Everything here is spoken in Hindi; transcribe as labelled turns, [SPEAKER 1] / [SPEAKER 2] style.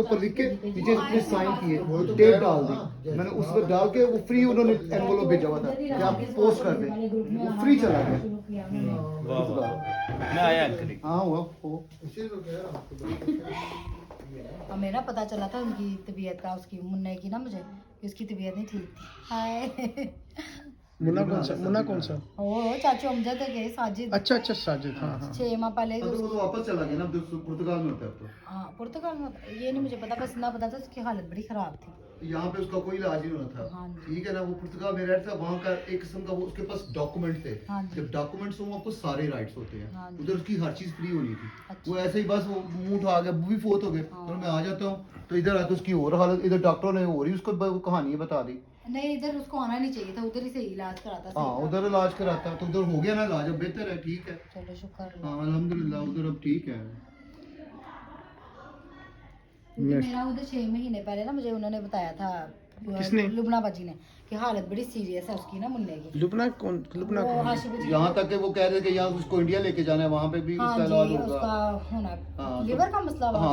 [SPEAKER 1] ऊपर लिख के नीचे इसने साइन किए, डेट डाल दी। मैंने उस पर डाल के वो फ्री उन्होंने एनवलप भेजा हुआ था कि आप पोस्ट कर दें, वो फ्री चला गया।
[SPEAKER 2] वाह वाह, मैं आया अंकल।
[SPEAKER 1] हाँ हुआ वो।
[SPEAKER 3] हमें ना पता चला था उनकी तबीयत का, उसकी मुन्ने की ना, मुझे कि उसकी तबीयत नहीं ठीक थी। हाय
[SPEAKER 4] मुन्ना कौन सा
[SPEAKER 3] ओ चाचू अमजद के साजिद।
[SPEAKER 4] अच्छा अच्छा साजिद, हाँ हाँ
[SPEAKER 3] 6 माह पहले
[SPEAKER 1] अब तो वो वापस चला गया ना, अब तो पुर्तगाल में होता है अब तो।
[SPEAKER 3] हाँ पुर्तगाल में, ये नहीं मुझे पता, बस इतना पता था उसकी हालत बड़ी खराब थी।
[SPEAKER 1] यहाँ पे उसका कोई इलाज नहीं होना
[SPEAKER 3] हाँ
[SPEAKER 1] था,
[SPEAKER 3] जी।
[SPEAKER 1] ठीक है ना। वो पुर्तगाल में रहता था, वहाँ का एक किस्म का वो उसके पास डॉक्यूमेंट थे।
[SPEAKER 3] हाँ जी।
[SPEAKER 1] जब डॉक्यूमेंट्स हो आपको सारे राइट्स होते हैं।
[SPEAKER 3] हाँ जी।
[SPEAKER 1] उधर उसकी हर चीज फ्री होनी थी।
[SPEAKER 3] अच्छा।
[SPEAKER 1] वो ऐसे ही बस वो मुंह उठा गया, वो भी फोत हो गए।
[SPEAKER 3] हाँ।
[SPEAKER 1] तो मैं आ जाता हूँ तो इधर आके उसकी और हालत, इधर डॉक्टरों ने और ही उसको कहानी बता दी।
[SPEAKER 3] नहीं इधर उसको आना नहीं चाहिए था, उधर ही से इलाज कराता।
[SPEAKER 1] हाँ उधर इलाज कराता, तो उधर हो गया ना इलाज, अब बेहतर है, ठीक है।
[SPEAKER 3] चलो शुक्र है।
[SPEAKER 1] हाँ अल्हम्दुलिल्लाह उधर अब ठीक है।
[SPEAKER 3] क्योंकि मेरा उधर 6 महीने पहले ना मुझे उन्होंने बताया था,
[SPEAKER 4] किसने?
[SPEAKER 3] लुबना बाजी ने, कि हालत बड़ी सीरियस है उसकी ना मुन्ने की।
[SPEAKER 4] लुबना कौन
[SPEAKER 3] वो हाशिम जी।
[SPEAKER 1] यहाँ तक कि वो कह रहे थे कि यहाँ उसको इंडिया लेके जाना है, वहाँ पे भी
[SPEAKER 3] हाँ
[SPEAKER 1] उसका इलाज
[SPEAKER 3] जी
[SPEAKER 1] होगा।
[SPEAKER 3] उसका होना
[SPEAKER 1] हाँ,
[SPEAKER 3] लिवर का मसला हुआ।
[SPEAKER 1] हाँ।